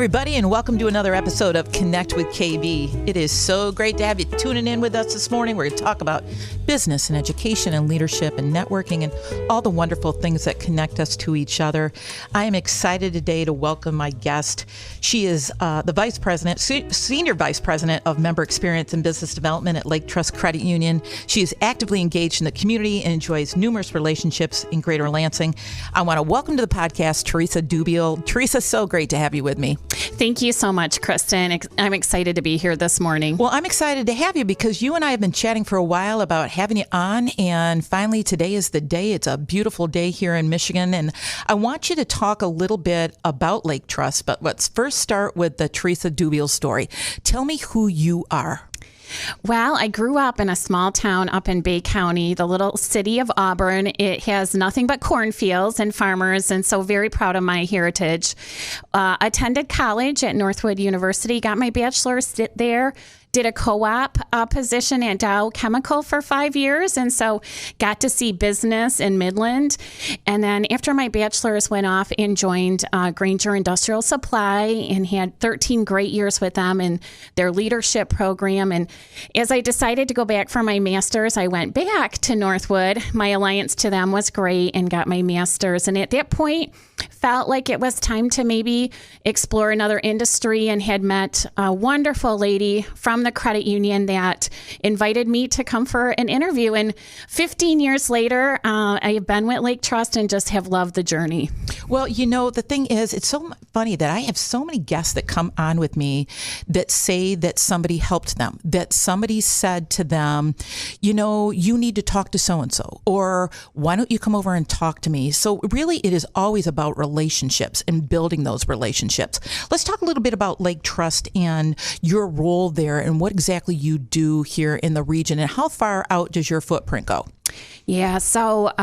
everybody, and welcome to another episode of Connect with KB. It is so great to have you tuning in with us this morning. We're going to talk about business and education and leadership and networking and all the wonderful things that connect us to each other. I am excited today to welcome my guest. She is the Vice President, Senior Vice President of Member Experience and Business Development at Lake Trust Credit Union. She is actively engaged in the community and enjoys numerous relationships in Greater Lansing. I want to welcome to the podcast Theresa Dubiel. Theresa, so great to have you with me. Thank you so much, Kristin. I'm excited to be here this morning. Well, I'm excited to have you because you and I have been chatting for a while about having you on, and finally today is the day. It's a beautiful day here in Michigan, and I want you to talk a little bit about Lake Trust, but let's first start with the Theresa Dubiel story. Tell me who you are. Well, I grew up in a small town up in Bay County, the little city of Auburn. It has nothing but cornfields and farmers, and so very proud of my heritage. Attended college at Northwood University, got my bachelor's there. Did a co-op position at Dow Chemical for 5 years, and so got to see business in Midland. And then after my bachelor's, went off and joined Granger Industrial Supply and had 13 great years with them in their leadership program. And as I decided to go back for my master's, I went back to Northwood. My alliance to them was great and got my master's. And at that point, felt like it was time to maybe explore another industry, and had met a wonderful lady from the credit union that invited me to come for an interview. And 15 years later, I have been with Lake Trust and just have loved the journey. Well, you know, the thing is, it's so funny that I have so many guests that come on with me that say that somebody helped them, that somebody said to them, you know, you need to talk to so-and-so, or why don't you come over and talk to me? So really, it is always about relationships and building those relationships. Let's talk a little bit about Lake Trust and your role there and what exactly you do here in the region, and how far out does your footprint go? Yeah, so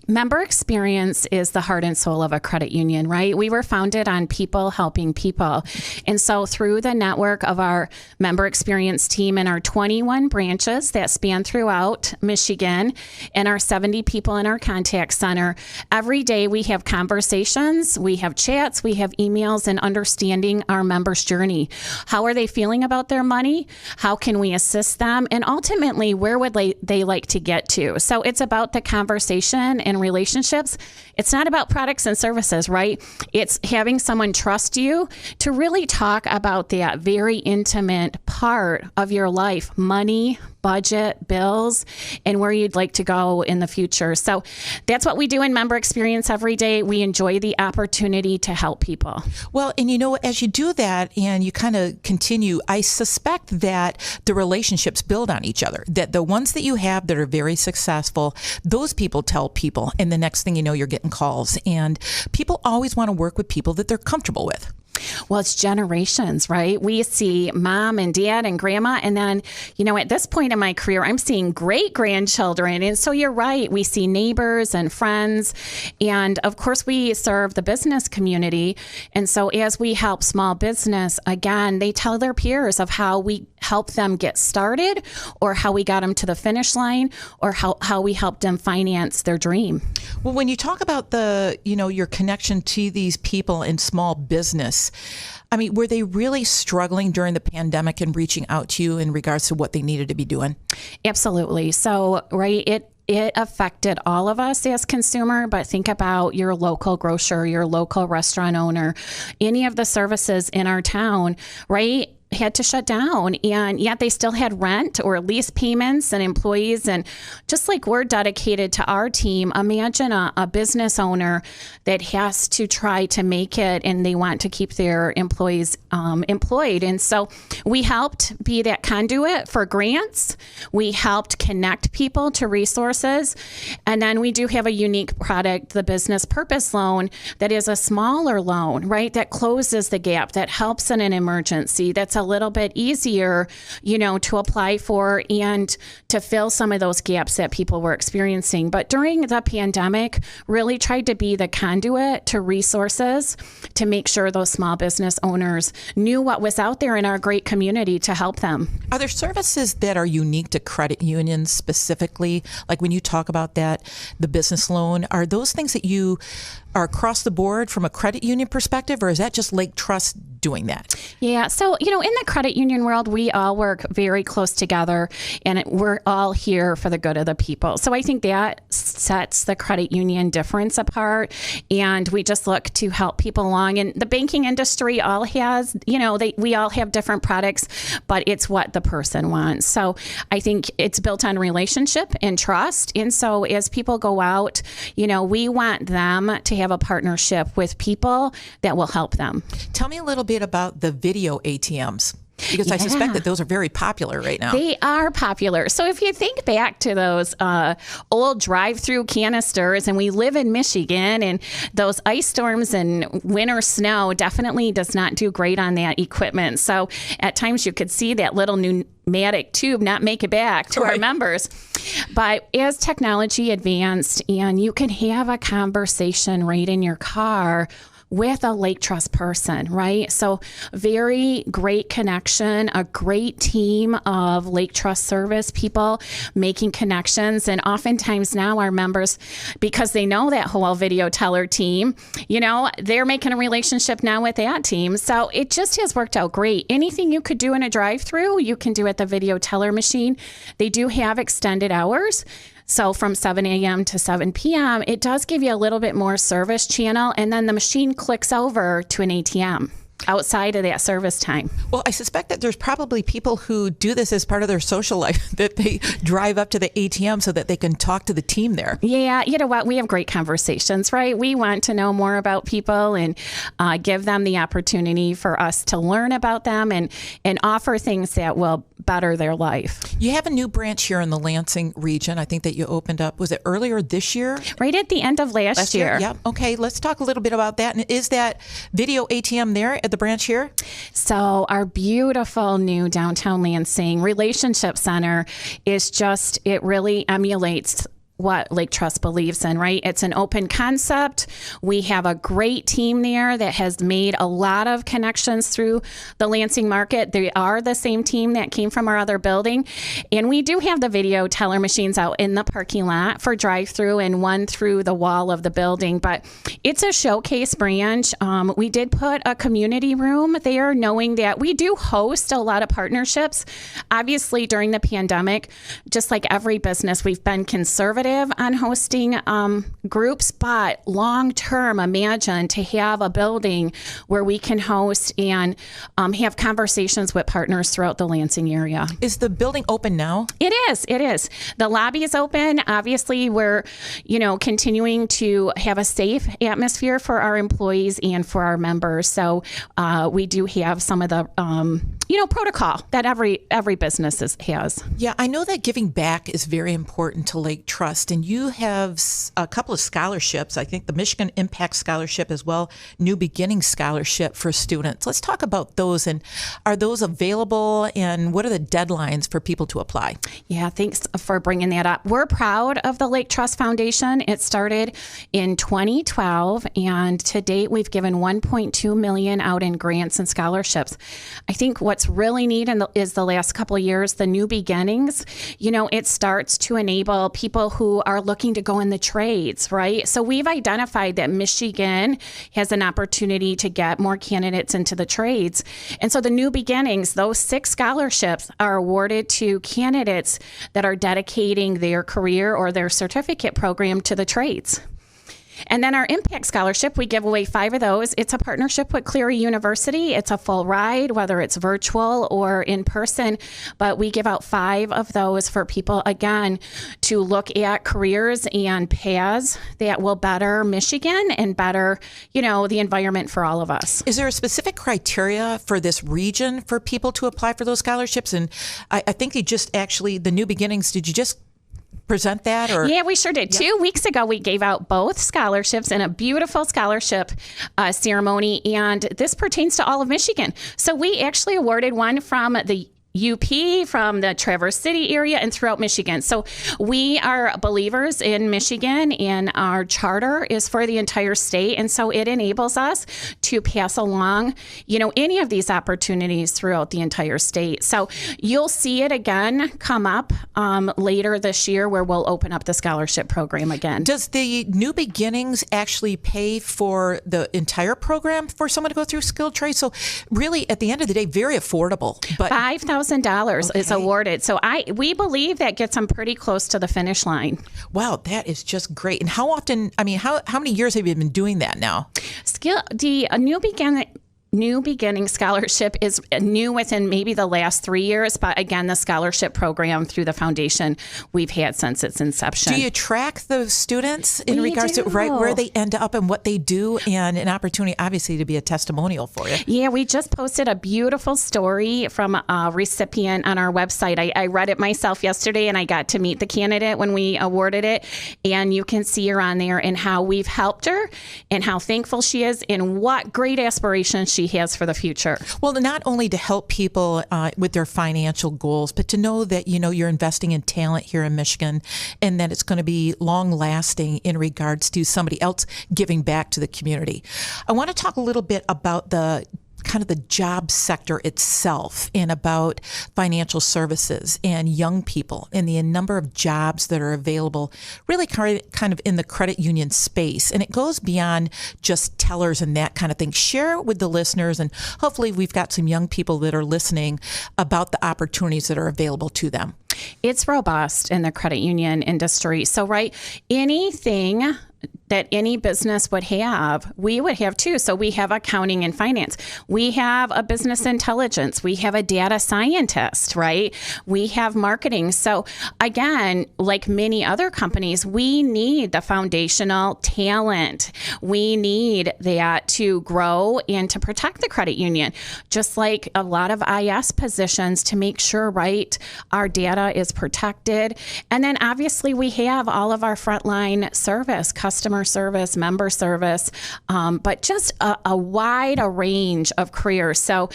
member experience is the heart and soul of a credit union, right? We were founded on people helping people. And so through the network of our member experience team and our 21 branches that span throughout Michigan and our 70 people in our contact center, every day we have conversations, we have chats, we have emails, and understanding our members' journey. How are they feeling about their money? How can we assist them? And ultimately, where would they like to get to? So it's about the conversation and relationships. It's not about products and services, right? It's having someone trust you to really talk about that very intimate part of your life, money, budget, bills, and where you'd like to go in the future. So that's what we do in member experience every day. We enjoy the opportunity to help people. Well, and you know, as you do that and you kind of continue, I suspect that the relationships build on each other, that the ones that you have that are very successful, those people tell people, and the next thing you know, you're getting calls. And people always want to work with people that they're comfortable with. Well, it's generations, right? We see mom and dad and grandma. And then, you know, at this point in my career, I'm seeing great grandchildren. And so you're right. We see neighbors and friends. And of course, we serve the business community. And so as we help small business, again, they tell their peers of how we help them get started, or how we got them to the finish line, or how we helped them finance their dream. Well, when you talk about your connection to these people in small business, I mean, were they really struggling during the pandemic and reaching out to you in regards to what they needed to be doing? Absolutely. So, right, it affected all of us as consumer, but think about your local grocer, your local restaurant owner, any of the services in our town, right? Had to shut down, and yet they still had rent or lease payments and employees. And just like we're dedicated to our team, imagine a business owner that has to try to make it, and they want to keep their employees employed. And so we helped be that conduit for grants. We helped connect people to resources. And then we do have a unique product, the Business Purpose Loan, that is a smaller loan, right? That closes the gap, that helps in an emergency, that's a little bit easier, to apply for and to fill some of those gaps that people were experiencing. But during the pandemic, really tried to be the conduit to resources to make sure those small business owners knew what was out there in our great community to help them. Are there services that are unique to credit unions specifically? Like when you talk about that, the business loan, are those things that you are across the board from a credit union perspective, or is that just Lake Trust doing that? Yeah. So, in the credit union world, we all work very close together, and we're all here for the good of the people. So I think that sets the credit union difference apart, and we just look to help people along. And the banking industry all has, we all have different products, but it's what the person wants. So I think it's built on relationship and trust. And so as people go out, we want them to have a partnership with people that will help them. Tell me a little bit about the video ATMs. Because I suspect that those are very popular right now. They are popular. So if you think back to those old drive-through canisters, and we live in Michigan, and those ice storms and winter snow definitely does not do great on that equipment. So at times you could see that little pneumatic tube not make it back to our members. But as technology advanced, and you can have a conversation right in your car with a Lake Trust person, right? So very great connection, a great team of Lake Trust service people making connections. And oftentimes now our members, because they know that whole video teller team, they're making a relationship now with that team. So it just has worked out great. Anything you could do in a drive-through, you can do at the video teller machine. They do have extended hours. So from 7 a.m. to 7 p.m., it does give you a little bit more service channel, and then the machine clicks over to an ATM outside of that service time. Well, I suspect that there's probably people who do this as part of their social life, that they drive up to the ATM so that they can talk to the team there. Yeah, you know what? We have great conversations, right? We want to know more about people and give them the opportunity for us to learn about them and offer things that will better their life. You have a new branch here in the Lansing region. I think that you opened up, was it earlier this year? Right at the end of last year. Yeah. Okay. Let's talk a little bit about that. And is that video ATM there at the branch here? So our beautiful new downtown Lansing Relationship Center is just, it really emulates what Lake Trust believes in, right? It's an open concept. We have a great team there that has made a lot of connections through the Lansing market. They are the same team that came from our other building. And we do have the video teller machines out in the parking lot for drive-through and one through the wall of the building. But it's a showcase branch. We did put a community room there, knowing that we do host a lot of partnerships. Obviously, during the pandemic, just like every business, we've been conservative on hosting groups, but long term, imagine to have a building where we can host and have conversations with partners throughout the Lansing area. Is the building open now? It is. The lobby is open. Obviously, we're continuing to have a safe atmosphere for our employees and for our members. So we do have some of the protocol that every business has. Yeah, I know that giving back is very important to Lake Trust. And you have a couple of scholarships, I think the Michigan Impact Scholarship as well, New Beginning Scholarship for students. Let's talk about those. And are those available? And what are the deadlines for people to apply? Yeah, thanks for bringing that up. We're proud of the Lake Trust Foundation. It started in 2012, and to date, we've given $1.2 million out in grants and scholarships. I think what's really neat is the last couple of years, the New Beginnings, it starts to enable people who are looking to go in the trades, right? So we've identified that Michigan has an opportunity to get more candidates into the trades. And so the New Beginnings, those 6 scholarships are awarded to candidates that are dedicating their career or their certificate program to the trades. And then our Impact Scholarship, we give away 5 of those. It's a partnership with Cleary University. It's a full ride, whether it's virtual or in person, but we give out 5 of those for people, again, to look at careers and paths that will better Michigan and better, the environment for all of us. Is there a specific criteria for this region for people to apply for those scholarships? And I think they just actually, the New Beginnings, did you just present that? Or Yeah, we sure did. Yep. 2 weeks ago, we gave out both scholarships in a beautiful scholarship ceremony, and this pertains to all of Michigan. So we actually awarded one from the UP, from the Traverse City area, and throughout Michigan. So we are believers in Michigan, and our charter is for the entire state. And so it enables us to pass along, any of these opportunities throughout the entire state. So you'll see it again come up later this year, where we'll open up the scholarship program again. Does the New Beginnings actually pay for the entire program for someone to go through skilled trade? So really, at the end of the day, very affordable. But $5,000 is awarded. So we believe that gets them pretty close to the finish line. Wow, that is just great. And how often, how many years have you been doing that now? The New Beginning Scholarship is new within maybe the last 3 years, but again, the scholarship program through the foundation we've had since its inception. Do you track the students in regards to where they end up and what they do, and an opportunity, obviously, to be a testimonial for you? Yeah, we just posted a beautiful story from a recipient on our website. I read it myself yesterday, and I got to meet the candidate when we awarded it, and you can see her on there and how we've helped her and how thankful she is and what great aspirations she has for the future. Well, not only to help people with their financial goals, but to know that, you're investing in talent here in Michigan, and that it's going to be long lasting in regards to somebody else giving back to the community. I want to talk a little bit about the job sector itself, and about financial services and young people and the number of jobs that are available really kind of in the credit union space. And it goes beyond just tellers and that kind of thing. Share with the listeners, and hopefully we've got some young people that are listening, about the opportunities that are available to them. It's robust in the credit union industry. So, anything that any business would have, we would have too. So we have accounting and finance. We have a business intelligence. We have a data scientist, right? We have marketing. So again, like many other companies, we need the foundational talent. We need that to grow and to protect the credit union, just like a lot of IS positions, to make sure, our data is protected. And then obviously we have all of our frontline service, customer service, member service, but just a wide range of careers. So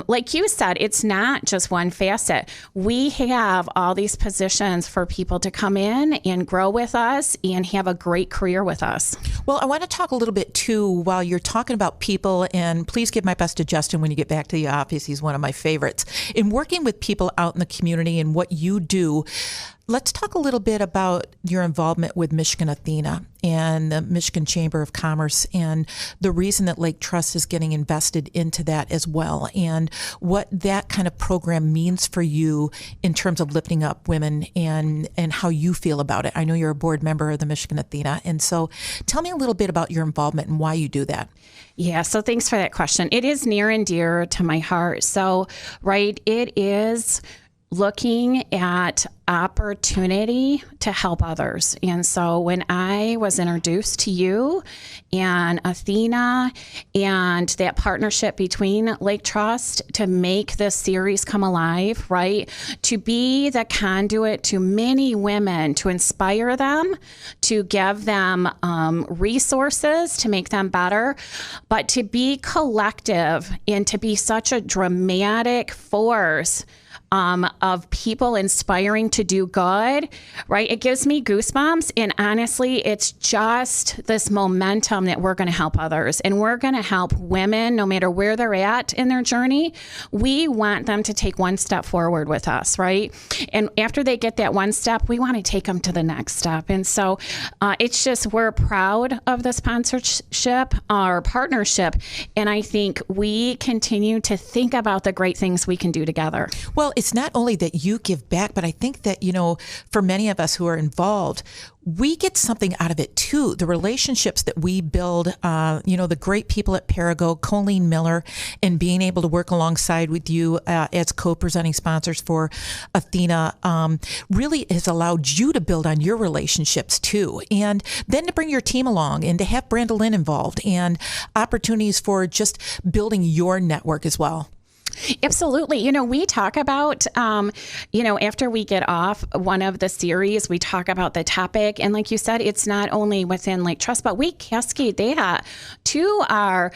like you said, it's not just one facet. We have all these positions for people to come in and grow with us and have a great career with us. Well, I want to talk a little bit too, while you're talking about people, and please give my best to Justin when you get back to the office. He's one of my favorites. In working with people out in the community and what you do, let's talk a little bit about your involvement with Michigan Athena and the Michigan Chamber of Commerce, and the reason that Lake Trust is getting invested into that as well, and what that kind of program means for you in terms of lifting up women, and how you feel about it. I know you're a board member of the Michigan Athena, and so tell me a little bit about your involvement and why you do that. Yeah, so thanks for that question. It is near and dear to my heart. So, it is looking at opportunity to help others. And so when I was introduced to you and Athena and that partnership between Lake Trust to make this series come alive, to be the conduit to many women, to inspire them, to give them resources to make them better, but to be collective and to be such a dramatic force of people inspiring to do good, It gives me goosebumps. And honestly, it's just this momentum that we're going to help others, and we're going to help women no matter where they're at in their journey. We want them to take one step forward with us, And after they get that one step, we want to take them to the next step. And so it's just, we're proud of the sponsorship, our partnership. And I think we continue to think about the great things we can do together. Well, it's not only that you give back, but I think that, for many of us who are involved, we get something out of it too. The relationships that we build, the great people at Perigo, Colleen Miller, and being able to work alongside with you as co-presenting sponsors for Athena really has allowed you to build on your relationships too. And then to bring your team along and to have Brenda Lynn involved, and opportunities for just building your network as well. Absolutely. You know, we talk about, after we get off one of the series, we talk about the topic. And like you said, it's not only within Lake Trust, but we cascade that to our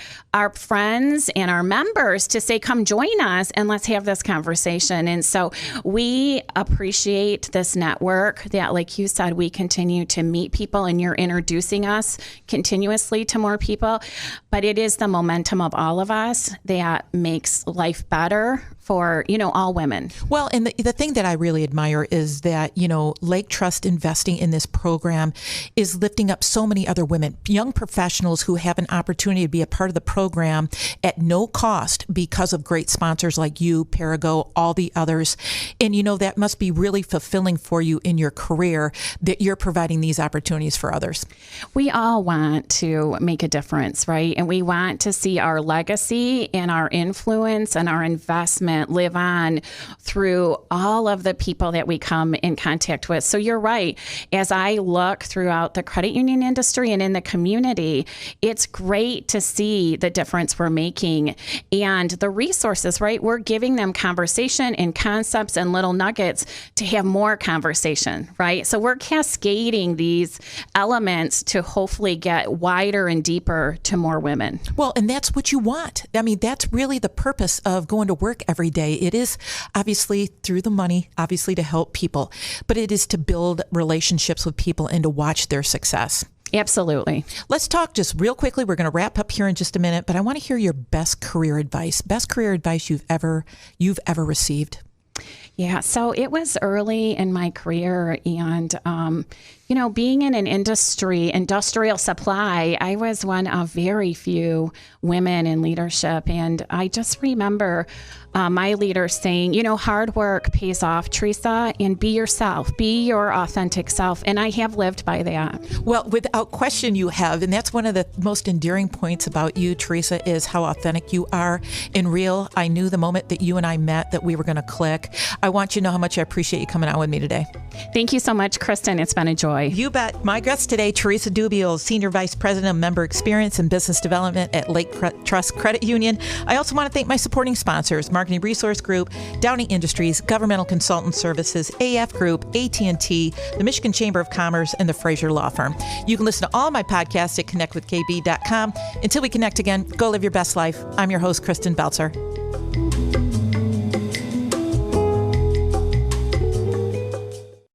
friends and our members to say, come join us and let's have this conversation. And so we appreciate this network that, like you said, we continue to meet people and you're introducing us continuously to more people. But it is the momentum of all of us that makes life better for, all women. Well, and the thing that I really admire is that, Lake Trust investing in this program is lifting up so many other women, young professionals who have an opportunity to be a part of the program at no cost because of great sponsors like you, Perigo, all the others. And, that must be really fulfilling for you in your career that you're providing these opportunities for others. We all want to make a difference, right? And we want to see our legacy and our influence and our investment live on through all of the people that we come in contact with. So you're right. As I look throughout the credit union industry and in the community, it's great to see the difference we're making and the resources, right? We're giving them conversation and concepts and little nuggets to have more conversation, right? So we're cascading these elements to hopefully get wider and deeper to more women. Well, and that's what you want. I mean, that's really the purpose of going to work every day. It is obviously through the money, obviously to help people, but it is to build relationships with people and to watch their success. Absolutely. Let's talk just real quickly. We're going to wrap up here in just a minute, but I want to hear your best career advice you've ever received. Yeah, so it was early in my career and, being in an industrial supply, I was one of very few women in leadership. And I just remember my leader saying, hard work pays off, Theresa, and be yourself, be your authentic self. And I have lived by that. Well, without question you have. And that's one of the most endearing points about you, Theresa, is how authentic you are and real. I knew the moment that you and I met that we were going to click. I want you to know how much I appreciate you coming out with me today. Thank you so much, Kristin. It's been a joy. You bet. My guest today, Theresa Dubiel, Senior Vice President of Member Experience and Business Development at Lake Trust Credit Union. I also want to thank my supporting sponsors, Marketing Resource Group, Downing Industries, Governmental Consultant Services, AF Group, AT&T, the Michigan Chamber of Commerce, and the Fraser Law Firm. You can listen to all my podcasts at connectwithkb.com. Until we connect again, go live your best life. I'm your host, Kristin Belzer.